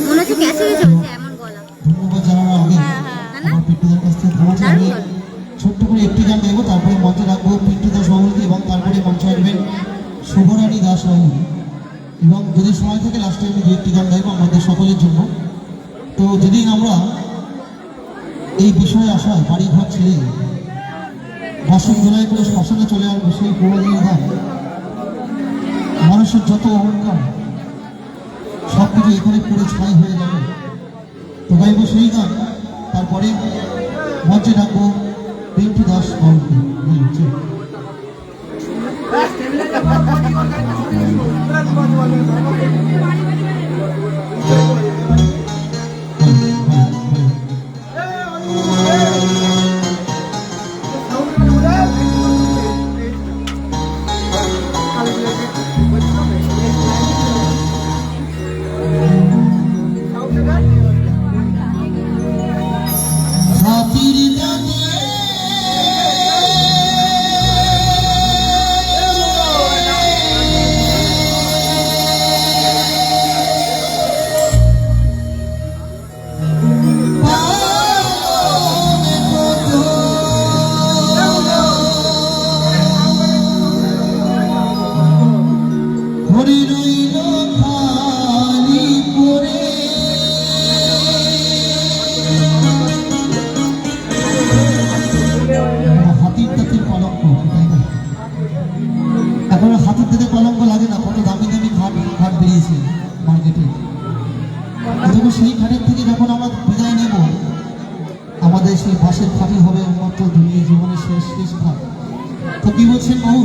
মনে হচ্ছে ক্যাসেটে চলছে এমন গলা। ধন্যবাদ জানানোর আগে আমার পিন্টুদার কাছ থেকে ক্ষমা চাই। আমি ছোট্ট করে একটি গান গাইবো, তারপরে মঞ্চে রাখবো পিন্টু দাস বাবুকে এবং তারপরে মঞ্চে আসবেন শুভরানী দাস বাবু, এবং যদি সময় থাকে লাস্টে আমি দু একটি গান গাইবো আমাদের সকলের জন্য। তো যদি আমরা এই বিষয়ে আসা বাড়ি ঘর ছেড়ে বাসন জোড়াই করে শ্মশানে চলে আসবে, সেই পুরোদিনের গান মানুষের যত অহংকার সব কিছু এখানে পুরো ছাই হয়ে যাবে। তো গাইব সেই গান, তারপরে মঞ্চে ডাকবো পিন্টু দাস বাবুকে। এখন হাতের থেকে কলঙ্ক লাগে না, কত দামি দামি খাট বেরিয়েছে মার্কেটে। যখন সেই খাটের থেকে যখন আমরা বিদায় নেব, আমাদের সেই বাসের খাটই হবে উন্নত দুনিয়া জীবনের শেষ খাট। তো কি বলছেন বাবু?